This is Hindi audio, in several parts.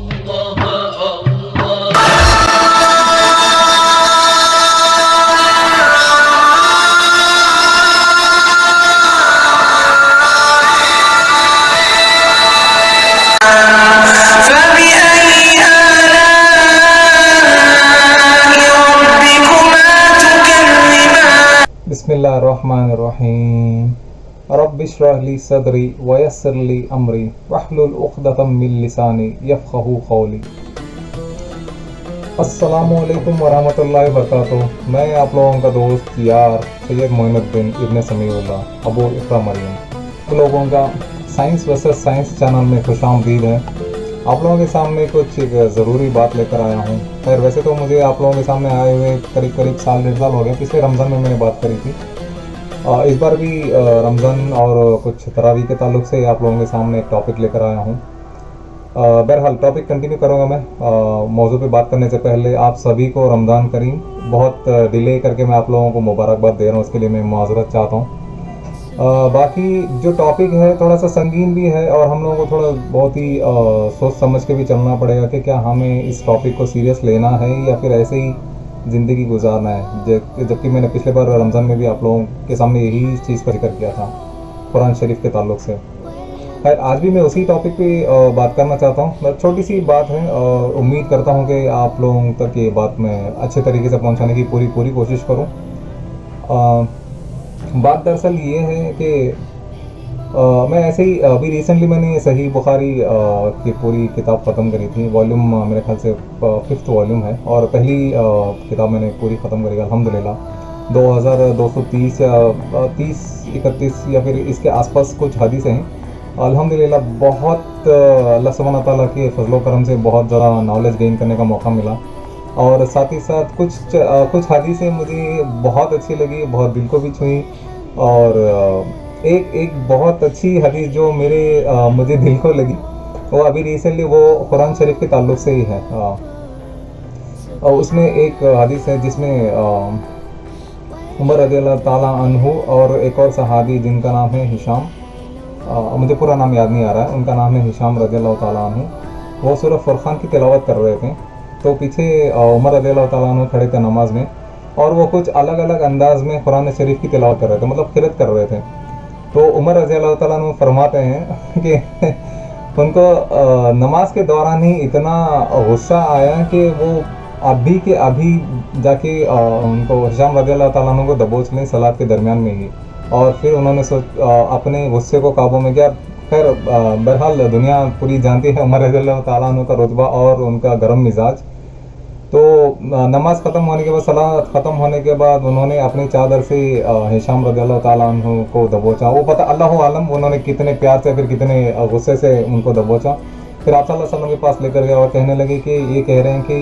बिस्मिल्लाहिर्रहमानिर्रहीम। रब्बिश्रह ली सदरी वयस्सिर ली अमरी वहलुल उक़दतम मिन लिसानी यफ़क़हू क़ौली। अस्सलामु अलैकुम वरहमतुल्लाहि वबरकातुहू। मैं आप लोगों का दोस्त यार सैयद मोइनुद्दीन इब्न समीउल्लाह अबू इफ़रा मरियम तो लोगों का साइंस वर्सेस साइंस चैनल में खुशामदीद है। आप लोगों के सामने कुछ एक ज़रूरी बात लेकर आया हूँ। खैर वैसे तो मुझे आप लोगों के सामने आए हुए करीब साल डेढ़ साल हो गए। पिछले रमज़ान में मैंने बात करी थी। इस बार भी रमज़ान और कुछ तरावी के ताल्लुक़ से आप लोगों के सामने एक टॉपिक लेकर आया हूँ। बहरहाल टॉपिक कंटिन्यू करूँगा मैं। मौजू पे बात करने से पहले आप सभी को रमज़ान करीम। बहुत डिले करके मैं आप लोगों को मुबारकबाद दे रहा हूँ, उसके लिए मैं माज़रत चाहता हूँ। बाकी जो टॉपिक है थोड़ा सा संगीन भी है और हम लोगों को थोड़ा बहुत ही सोच समझ के भी चलना पड़ेगा कि क्या हमें इस टॉपिक को सीरियस लेना है या फिर ऐसे ही ज़िंदगी गुजारना है। जबकि मैंने पिछले बार रमज़ान में भी आप लोगों के सामने यही चीज़ पर जिक्र किया था कुरान शरीफ के ताल्लुक़ से। खैर आज भी मैं उसी टॉपिक पे बात करना चाहता हूँ। छोटी सी बात है और उम्मीद करता हूँ कि आप लोगों तक ये बात मैं अच्छे तरीके से पहुँचाने की पूरी कोशिश करूँ। बात दरअसल ये है कि मैं ऐसे ही अभी रिसेंटली मैंने सही बुखारी की पूरी किताब ख़त्म करी थी। वॉल्यूम मेरे ख्याल से 5th वॉल्यूम है और पहली किताब मैंने पूरी ख़त्म करी अल्हम्दुलिल्लाह। 2230 या 30-31 या फिर इसके आसपास कुछ हदीसें हैं। अल्हम्दुलिल्लाह बहुत अल्लाह सुब्हानहू तआला के फजलो करम से बहुत ज़्यादा नॉलेज गेन करने का मौका मिला। और साथ ही साथ कुछ हदीसें मुझे बहुत अच्छी लगी, बहुत दिल को भी छुई। और एक बहुत अच्छी हदीस जो मुझे दिल को लगी वो अभी रिसेंटली वो कुरान शरीफ के ताल्लुक़ से ही है। और उसमें एक हदीस है जिसमें उमर रज़ियल्लाहु ताला अन्हु और एक और सहाबी जिनका नाम है हिशाम, मुझे पूरा नाम याद नहीं आ रहा है, उनका नाम है हिशाम रज़ियल्लाहु ताला अन्हु। वो सूरह फुरक़ान की तिलावत कर रहे थे तो पीछे उमर रज़ियल्लाहु ताला अन्हु खड़े थे नमाज में और वो कुछ अलग अलग अंदाज में कुरान शरीफ की तिलावत कर रहे थे, मतलब क़िरात कर रहे थे। तो उमर रज़ियल्लाहु ताला अन्हु फरमाते हैं कि उनको नमाज के दौरान ही इतना गुस्सा आया कि वो अभी के अभी जाके उनको हिशाम रज़ियल्लाहु ताला अन्हु को दबोच लें सलात के दरमियान में ही। और फिर उन्होंने अपने गुस्से को काबू में किया। खैर बहरहाल दुनिया पूरी जानती है उमर रज़ियल्लाहु ताला अन्हु का रुतबा और उनका गर्म मिजाज। तो नमाज ख़त्म होने के बाद सलात ख़त्म होने के बाद उन्होंने अपनी चादर से हिशाम रज़ियल्लाहु ताला अन्हु को दबोचा। वो पता अल्लाह आलम उन्होंने कितने प्यार से फिर कितने गुस्से से उनको दबोचा। फिर आप सल्लल्लाहु अलैहि वसल्लम के पास लेकर गया और कहने लगे कि ये कह रहे हैं कि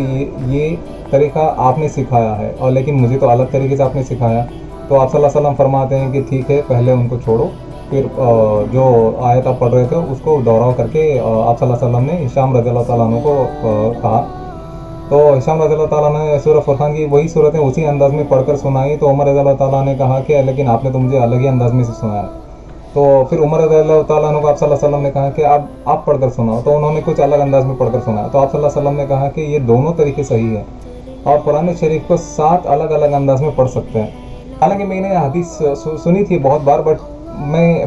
ये तरीक़ा आपने सिखाया है और लेकिन मुझे तो अलग तरीके से आपने सिखाया। तो आप सल्लल्लाहु अलैहि वसल्लम फरमाते हैं कि ठीक है पहले उनको छोड़ो। फिर जो आयत आप पढ़ रहे थे उसको दोहराव करके आप सल्लल्लाहु अलैहि वसल्लम ने हिशाम रज़ियल्लाहु ताला अन्हु को कहा। तो हिशाम रज़ियल्लाहु ताला ने सूरह फुरक़ान की वही सूरतें उसी अंदाज़ में पढ़कर सुनाई। तो उमर रज़ियल्लाहु ताला ने कहा कि लेकिन आपने तो मुझे अलग ही अंदाज़ में से सुनाया। तो फिर उमर रज़ियल्लाहु ताला अन्हु को आप सल्लल्लाहु अलैहि वसल्लम ने कहा कि आप पढ़कर सुनाओ। तो उन्होंने कुछ अलग अंदाज़ में पढ़कर सुनाया। तो आप सल्लल्लाहु अलैहि वसल्लम ने कहा कि ये दोनों तरीके सही है और कुरान शरीफ को 7 अलग अलग अंदाज़ में पढ़ सकते हैं। हालांकि मैंने हदीस सुनी थी बहुत बार, बट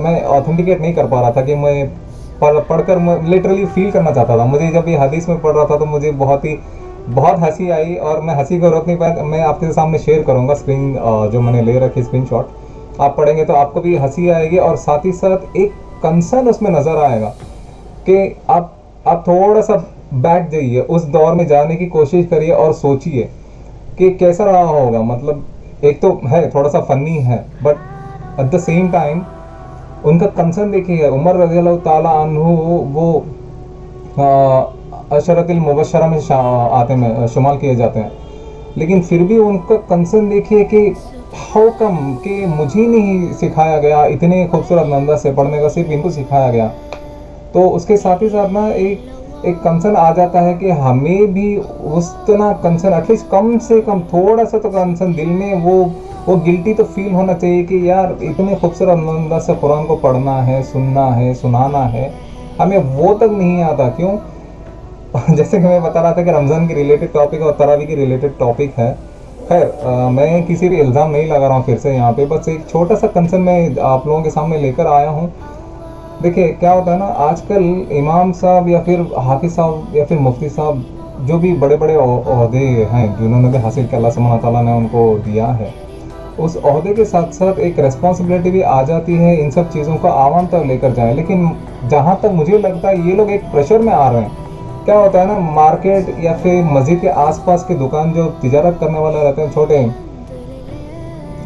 मैं ऑथेंटिकेट नहीं कर पा रहा था कि मैं पढ़कर लिटरली फील करना चाहता था। मुझे जब ये हदीस में पढ़ रहा था तो मुझे बहुत हंसी आई और मैं हंसी को रोक नहीं पाया। मैं आपके सामने शेयर करूंगा स्क्रीन जो मैंने ले रखी स्क्रीनशॉट। आप पढ़ेंगे तो आपको भी हंसी आएगी और साथ ही साथ एक कंसर्न उसमें नज़र आएगा कि आप थोड़ा सा बैठ जाइए, उस दौर में जाने की कोशिश करिए और सोचिए कि कैसा रहा होगा। मतलब एक तो है थोड़ा सा फ़नी है but at the same time उनका कंसर्न देखिए। उमर रज़ियल्लाहु ताला अन्हु वो अशरतुल मुबश्शरा में आते हैं, शुमाल किए जाते हैं, लेकिन फिर भी उनका कंसर्न देखिए कि हाउ कम कि मुझे नहीं सिखाया गया इतने खूबसूरत अंदाज से पढ़ने का, सिर्फ इनको सिखाया गया। तो उसके साथ ही साथ ना एक कंसर्न आ जाता है कि हमें भी उतना कंसर्न एटलीस्ट कम से कम थोड़ा सा तो कंसर्न दिल में वो गिल्टी तो फील होना चाहिए कि यार इतने खूबसूरत अंदाज से कुरान को पढ़ना है, सुनना है, सुनाना है, हमें वो तक नहीं आता। क्यों? जैसे कि मैं बता रहा था कि रमज़ान की रिलेटेड टॉपिक और तरावी की रिलेटेड टॉपिक है। खैर मैं किसी भी इल्ज़ाम नहीं लगा रहा हूँ फिर से यहाँ पे, बस एक छोटा सा कंसर्न मैं आप लोगों के सामने लेकर आया हूँ। देखिए क्या होता है ना, आजकल इमाम साहब या फिर हाफिज साहब या फिर मुफ्ती साहब, जो भी बड़े बड़े ओहदे हैं जिन्होंने भी हासिल किया, अल्लाह सुब्हानहू व तआला ने उनको दिया है, उस ओहदे के साथ साथ एक रिस्पॉन्सिबिलिटी भी आ जाती है इन सब चीज़ों को आवाम तक लेकर जाएं। लेकिन जहाँ तक मुझे लगता है ये लोग एक प्रेशर में आ रहे हैं। क्या होता है ना, मार्केट या फिर मस्जिद के आसपास की दुकान जो तिजारत करने वाले रहते हैं, छोटे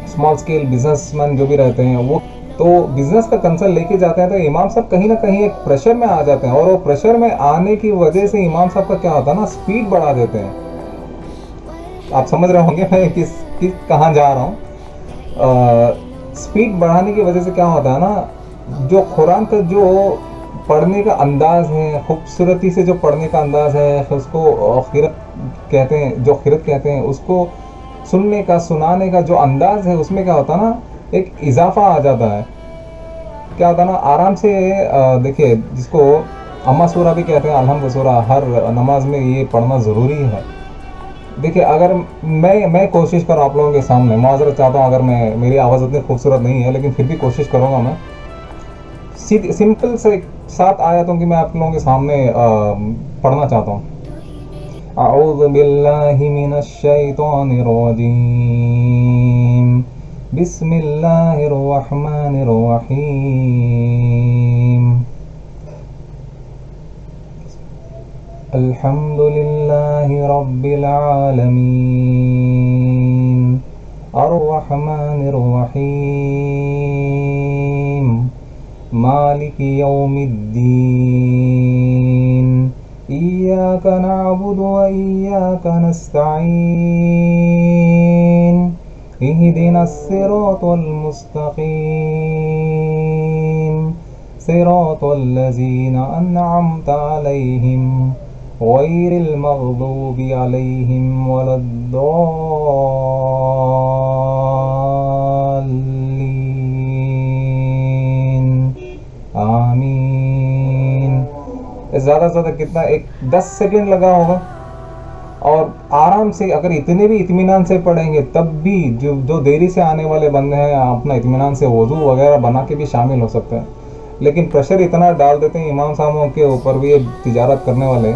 स्मॉल स्केल बिजनेसमैन जो भी रहते हैं, वो तो बिजनेस का कंसर्न लेके जाते हैं, तो इमाम साहब कहीं ना कहीं एक प्रेशर में आ जाते हैं, और वो प्रेशर में आने की वजह से इमाम साहब का क्या होता है ना, स्पीड बढ़ा देते हैं। आप समझ रहे होंगे मैं किस कहाँ जा रहा हूँ। स्पीड बढ़ाने की वजह से क्या होता है ना, जो कुरान का जो पढ़ने का अंदाज है, खूबसूरती से जो पढ़ने का अंदाज है, उसको खिरत कहते हैं, जो खिरत कहते हैं, उसको सुनने का सुनाने का जो अंदाज है, उसमें क्या होता है ना, एक इजाफा आ जाता है। क्या होता है ना, आराम से देखिए, जिसको अम्मा सूरा भी कहते हैं, अलहम्द सूरा, हर नमाज में ये पढ़ना ज़रूरी है। देखिए अगर मैं कोशिश करूँ आप लोगों के सामने, माजरत चाहता हूँ अगर मैं, मेरी आवाज़ उतनी खूबसूरत नहीं है, लेकिन फिर भी कोशिश करूँगा मैं सीधी सिंपल से 7 आयतों की मैं आप लोगों के सामने पढ़ना चाहता हूँ। अऊज़ु बिल्लाहि मिनश शैतानिर रजीम, बिस्मिल्लाहिर रहमानिर रहीम, अल्हम्दुलिल्लाहि रब्बिल आलमीन, अर्रहमानिर रहीम, मालिकि यौमिद्दीन, इय्याका नअबुदु व इय्याका नस्तईन, इहदिनस सिरातल मुस्तकीम, सिरातल लज़ीना अन्अमता अलैहिम गैरिल मग़दूबि अलैहिम वलद्दाल्लीन, आमीन। ज़्यादा से ज़्यादा कितना, एक 10 सेकंड लगा होगा, और आराम से अगर इतने भी इत्मीनान से पढ़ेंगे, तब भी जो देरी से आने वाले बंदे हैं अपना इत्मीनान से वज़ू वगैरह बना के भी शामिल हो सकते हैं। लेकिन प्रेशर इतना डाल देते हैं इमाम साहबों के ऊपर भी, ये तिजारत करने वाले,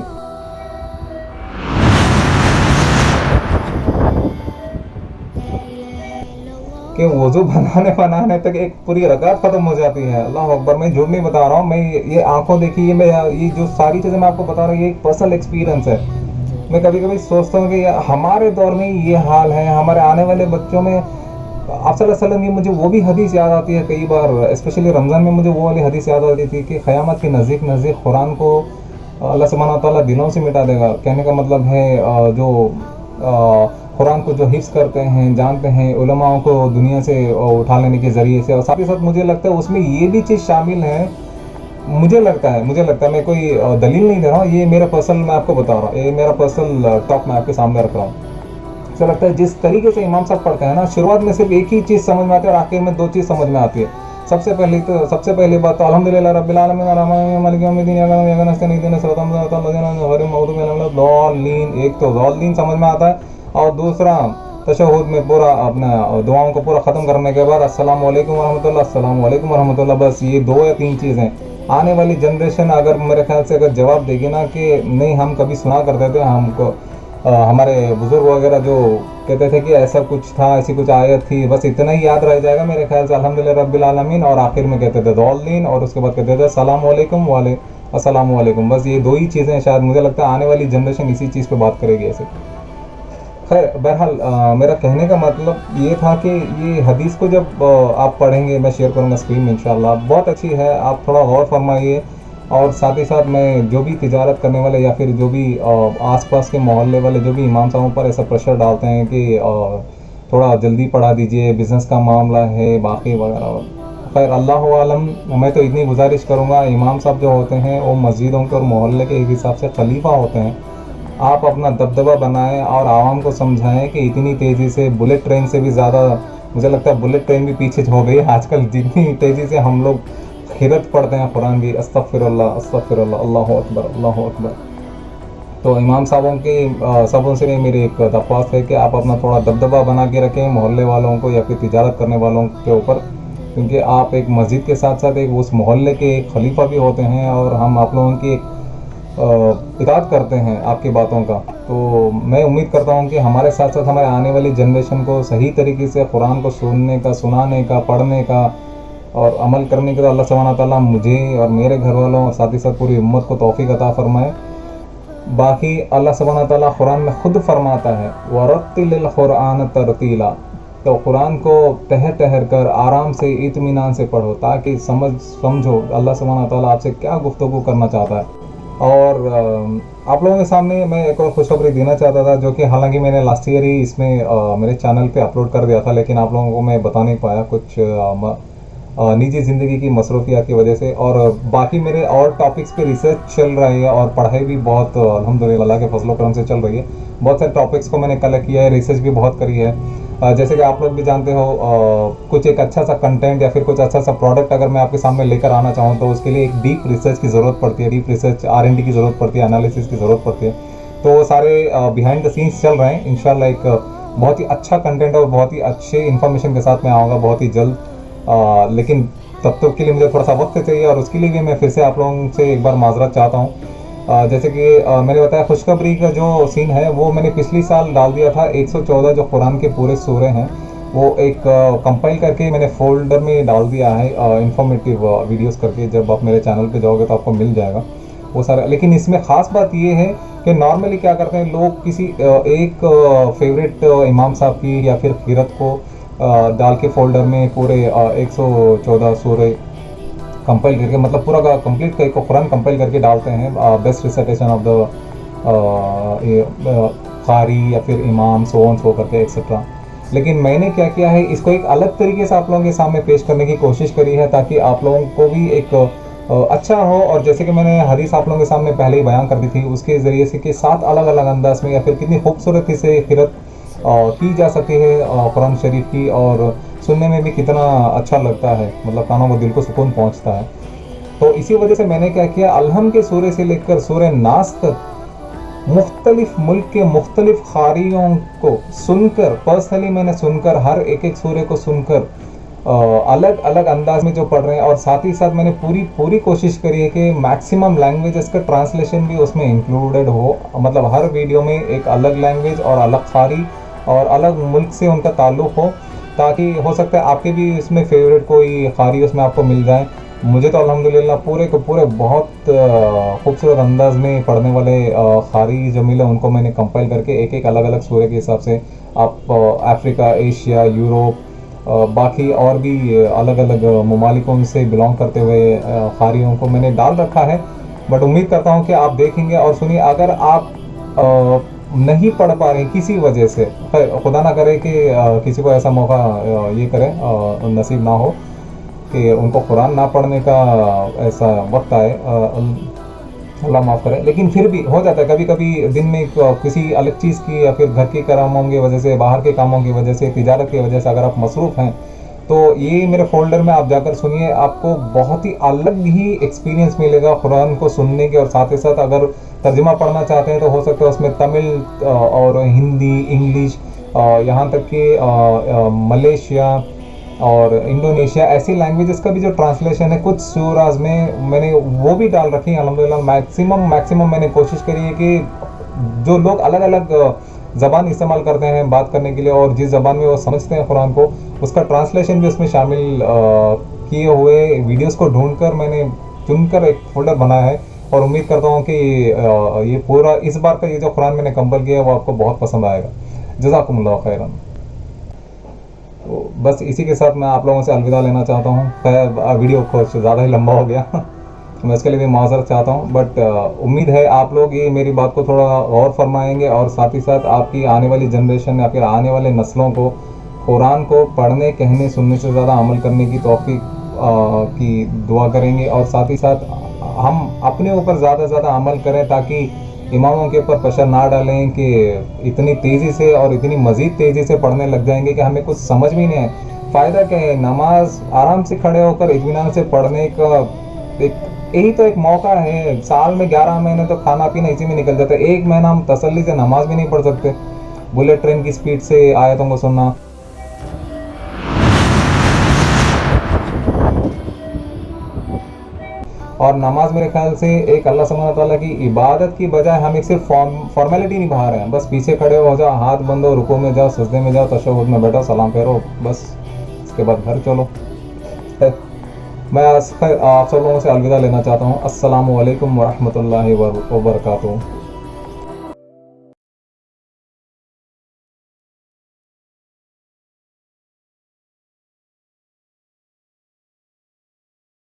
कि वज़ू बनाने तक एक पूरी रकात ख़त्म हो जाती है। अल्लाह अकबर, मैं झूठ नहीं बता रहा हूँ, मैं ये आंखों देखी, ये जो सारी चीज़ें मैं आपको बता रहा हूँ, ये एक पर्सनल एक्सपीरियंस है। मैं कभी कभी सोचता हूँ कि हमारे दौर में ये हाल है, हमारे आने वाले बच्चों में आप सल्लल्लाहु अलैहि वसल्लम की मुझे वो भी हदीस याद आती है कई बार, स्पेशली रमज़ान में मुझे वो वाली हदीस याद आती थी कि क़यामत के नज़दीक कुरान को अल्लाह सुब्हानहू व तआला दिलों से मिटा देगा। कहने का मतलब है जो कुरान को जो हिफ्ज़ करते हैं, जानते हैं, उलमाओं को दुनिया से उठा लेने के ज़रिए से, और साथ ही साथ मुझे लगता है उसमें ये भी चीज़ शामिल है। मुझे लगता है, मैं कोई दलील नहीं दे रहा हूँ, ये मेरा पर्सनल, मैं आपको बता रहा हूँ, ये मेरा पर्सनल टॉक मैं आपके सामने रख रहा हूँ। ऐसा लगता है जिस तरीके से इमाम साहब पढ़ते हैं ना, शुरुआत में सिर्फ एक ही चीज़ समझ में आती है और आखिर में 2 चीज़ समझ में आती है। सबसे पहली बात तो अल्हम्दुलिल्लाह रब्बिल आलमीन अर्रहमानिर रहीम मालिकि यौमिद्दीन, इय्याका नस्तईन इहदिनस सिरातल मुस्तक़ीम गैरिल मग़दूबि अलैहिम वलद्दाल्लीन। एक तो ज़ालिन समझ में आता है, और दूसरा तशहुद में पूरा अपना दुआओं को पूरा ख़त्म करने के बाद अस्सलामु अलैकुम वरहमतुल्लाह, अस्सलामु अलैकुम वरहमतुल्लाह। बस ये 2 या 3 चीज़ें। आने वाली जनरेशन अगर मेरे ख्याल से अगर जवाब देगी ना कि नहीं हम कभी सुना करते थे, हमको हमारे बुज़ुर्ग वगैरह जो कहते थे कि ऐसा कुछ था, ऐसी कुछ आयत थी, बस इतना ही याद रह जाएगा मेरे ख्याल से, अल्हम्दुलिल्लाह रब्बिल आलमीन, और आखिर में कहते थे दौलीन, और उसके बाद कहते थे अस्सलामु अलैकुम वाले अस्सलामु अलैकुम। बस ये 2 ही चीज़ें शायद मुझे लगता है आने वाली जनरेशन इसी चीज़ पे बात करेगी ऐसे। खैर बहरहाल मेरा कहने का मतलब ये था कि ये हदीस को जब आप पढ़ेंगे, मैं शेयर करूँगा स्क्रीन में इंशाल्लाह, बहुत अच्छी है, आप थोड़ा गौर फरमाइए। और साथ ही साथ मैं जो भी तिजारत करने वाले या फिर जो भी आसपास के मोहल्ले वाले जो भी इमाम साहबों पर ऐसा प्रेशर डालते हैं कि थोड़ा जल्दी पढ़ा दीजिए, बिज़नेस का मामला है, बाकी वगैरह, खैर अल्लाह आलम। मैं तो इतनी गुजारिश करूँगा, इमाम साहब जो होते हैं वो मस्जिदों के और मोहल्ले के एक हिसाब से खलीफा होते हैं। आप अपना दबदबा बनाएं और आवाम को समझाएं कि इतनी तेज़ी से, बुलेट ट्रेन से भी ज़्यादा, मुझे लगता है बुलेट ट्रेन भी पीछे हो गई आजकल, जितनी तेज़ी से हम लोग खिरत पढ़ते हैं कुरान की, अस्तगफिरुल्लाह अस्तगफिरुल्लाह, अल्लाहु अकबर अल्लाहु अकबर। तो इमाम साहबों के सबों से मेरी एक दरख्वास्त है कि आप अपना थोड़ा दबदबा बना के रखें मोहल्ले वालों को या फिर तिजारत करने वालों के ऊपर, क्योंकि आप एक मस्जिद के साथ साथ एक उस मोहल्ले के एक खलीफा भी होते हैं और हम आप लोगों की एक इताअत करते हैं आपकी बातों का। तो मैं उम्मीद करता हूँ कि हमारे साथ साथ हमारे आने वाली जनरेशन को सही तरीके से कुरान को सुनने का, सुनाने का, पढ़ने का और अमल करने का अल्लाह सुब्हानहू व तआला मुझे और मेरे घर वालों और साथ ही साथ पूरी उम्मत को तौफीक अता फरमाए। बाकी अल्लाह सुब्हानहू व तआला कुरान में खुद फरमाता है वरत्तिलिल कुरान तरतीला, तो कुरान को ठहर ठहर कर आराम से इत्मीनान से पढ़ो ताकि समझो अल्लाह सुब्हानहू व तआला आपसे क्या गुफ्तगू करना चाहता है। और आप लोगों के सामने मैं एक और खुशखबरी देना चाहता था, जो कि हालांकि मैंने लास्ट ईयर ही इसमें मेरे चैनल पे अपलोड कर दिया था, लेकिन आप लोगों को मैं बता नहीं पाया कुछ निजी ज़िंदगी की मसरूफियात की वजह से। और बाकी मेरे और टॉपिक्स पे रिसर्च चल रही है और पढ़ाई भी बहुत अल्हम्दुलिल्लाह अल्लाह के फजल करम से चल रही है। बहुत सारे टॉपिक्स को मैंने कलेक्ट किया है, रिसर्च भी बहुत करी है। जैसे कि आप लोग भी जानते हो, कुछ एक अच्छा सा कंटेंट या फिर कुछ अच्छा सा प्रोडक्ट अगर मैं आपके सामने लेकर आना चाहूँ तो उसके लिए एक डीप रिसर्च की ज़रूरत पड़ती है, डीप रिसर्च R&D की ज़रूरत पड़ती है, एनालिसिस की ज़रूरत पड़ती है। तो वो सारे बिहाइंड द सीन्स चल रहे हैं। इंशाल्लाह एक बहुत ही अच्छा कंटेंट और बहुत ही अच्छे इन्फॉर्मेशन के साथ मैं आऊँगा बहुत ही जल्द। लेकिन तब तक के लिए मुझे थोड़ा सा वक्त चाहिए और उसके लिए भी मैं फिर से आप लोगों से एक बार माजरत चाहता हूँ। जैसे कि मैंने बताया खुशखबरी का जो सीन है वो मैंने पिछली साल डाल दिया था। 114 जो कुरान के पूरे सूरे हैं वो एक कंपाइल करके मैंने फोल्डर में डाल दिया है, इंफॉर्मेटिव वीडियोस करके। जब आप मेरे चैनल पे जाओगे तो आपको मिल जाएगा वो सारा। लेकिन इसमें ख़ास बात ये है कि नॉर्मली क्या करते हैं लोग, किसी एक फेवरेट इमाम साहब की या फिर कीरत को डाल के फोल्डर में पूरे 114 सूरे कंपाइल करके, मतलब पूरा का कंप्लीट का कुरान कंपाइल करके डालते हैं, बेस्ट रिसाइटेशन ऑफ द कारी या फिर इमाम सो करके एक्सेट्रा। लेकिन मैंने क्या किया है, इसको एक अलग तरीके से आप लोगों के सामने पेश करने की कोशिश करी है ताकि आप लोगों को भी एक अच्छा हो। और जैसे कि मैंने हदीस आप लोगों के सामने पहले ही बयान कर दी थी, उसके ज़रिए से कि 7 अलग अलग अंदाज में या फिर कितनी खूबसूरती से किरत की जा सकती है कुरान शरीफ की, और सुनने में भी कितना अच्छा लगता है, मतलब कानों को, दिल को सुकून पहुंचता है। तो इसी वजह से मैंने क्या किया, अलहम के सूरे से लेकर सूरे नास तक मुख्तलिफ मुल्क के मुख्तलिफ क़ारियों को सुनकर, पर्सनली मैंने सुनकर, हर एक एक सूरे को सुनकर अलग अलग अंदाज में जो पढ़ रहे हैं, और साथ ही साथ मैंने पूरी कोशिश करी है कि मैक्सिमम लैंग्वेजेस का ट्रांसलेशन भी उसमें इंक्लूडेड हो। मतलब हर वीडियो में एक अलग लैंग्वेज और अलग क़ारी और अलग मुल्क से उनका ताल्लुक़ हो, ताकि हो सकता है आपके भी इसमें फेवरेट कोई क़ारी उसमें आपको मिल जाए। मुझे तो अल्हम्दुलिल्लाह पूरे के पूरे बहुत खूबसूरत अंदाज में पढ़ने वाले क़ारी जो मिले उनको मैंने कंपाइल करके एक एक अलग अलग सूरे के हिसाब से आप अफ्रीका, एशिया, यूरोप, बाकी और भी अलग अलग ममालिकों से बिलोंग करते हुए क़ारियों को मैंने डाल रखा है। बट उम्मीद करता हूँ कि आप देखेंगे और सुनिए। अगर आप नहीं पढ़ पा रहे किसी वजह से, खुदा ना करे कि किसी को ऐसा मौका ये करे, नसीब ना हो कि उनको कुरान ना पढ़ने का ऐसा वक्त आए, अल्लाह माफ़ करे, लेकिन फिर भी हो जाता है कभी कभी दिन में किसी अलग चीज़ की या फिर घर के कामों की वजह से, बाहर के कामों की वजह से, तिजारत की वजह से अगर आप मसरूफ़ हैं तो ये मेरे फोल्डर में आप जाकर सुनिए। आपको बहुत ही अलग ही एक्सपीरियंस मिलेगा कुरान को सुनने के। और साथ ही साथ अगर तर्जुमा पढ़ना चाहते हैं तो हो सकता है उसमें तमिल और हिंदी, इंग्लिश, यहाँ तक कि मलेशिया और इंडोनेशिया, ऐसी लैंग्वेजेस का भी जो ट्रांसलेशन है कुछ सूराज में मैंने वो भी डाल रखी है अल्हम्दुलिल्लाह। मैक्सिमम मैंने कोशिश करी है कि जो लोग अलग अलग ज़बान इस्तेमाल करते हैं बात करने के लिए और जिस ज़बान में वो समझते हैं कुरान को, उसका ट्रांसलेशन भी उसमें शामिल किए हुए वीडियोस को ढूंढकर मैंने चुनकर एक फोल्डर बनाया है। और उम्मीद करता हूँ कि ये पूरा इस बार का ये जो कुरान मैंने कंपाइल किया है वो आपको बहुत पसंद आएगा। जज़ाकुमुल्लाह खैरन। तो बस इसी के साथ मैं आप लोगों से अलविदा लेना चाहता हूँ। खैर वीडियो कुछ ज़्यादा ही लंबा हो गया मैं इसके लिए भी माज़रत चाहता हूँ। बट उम्मीद है आप लोग ये मेरी बात को थोड़ा और फरमाएंगे और साथ ही साथ आपकी आने वाली जनरेशन या फिर आने वाले नस्लों को कुरान को पढ़ने, कहने, सुनने से ज़्यादा अमल करने की तौफीक की दुआ करेंगे। और साथ ही साथ हम अपने ऊपर ज़्यादा से ज़्यादा अमल करें ताकि इमामों के ऊपर प्रेशर ना डालें कि इतनी तेज़ी से और इतनी मज़ीद तेज़ी से पढ़ने लग जाएंगे कि हमें कुछ समझ भी नहीं है। फ़ायदा क्या है, नमाज आराम से खड़े होकर इत्मीनान से पढ़ने का एक यही तो एक मौका है, साल में 11 महीने तो खाना पीना इसी में निकल जाता है, एक महीना हम तसल्ली से नमाज भी नहीं पढ़ सकते बुलेट ट्रेन की स्पीड से आयतों को सुनना। और नमाज मेरे ख्याल से एक अल्लाह सुब्हानहू ताला की इबादत की बजाय हम एक सिर्फ फॉर्मेलिटी निभा रहे हैं, बस पीछे खड़े हो जाओ, हाथ बंदो, रुको में जाओ, सजदे में जाओ, तशहुद में बैठो, सलाम फेरो, बस इसके बाद घर चलो। मैं आप सब लोगों से अलविदा लेना चाहता हूँ। अस्सलामु अलैकुम वरहमतुल्लाहि वबरकातुहू।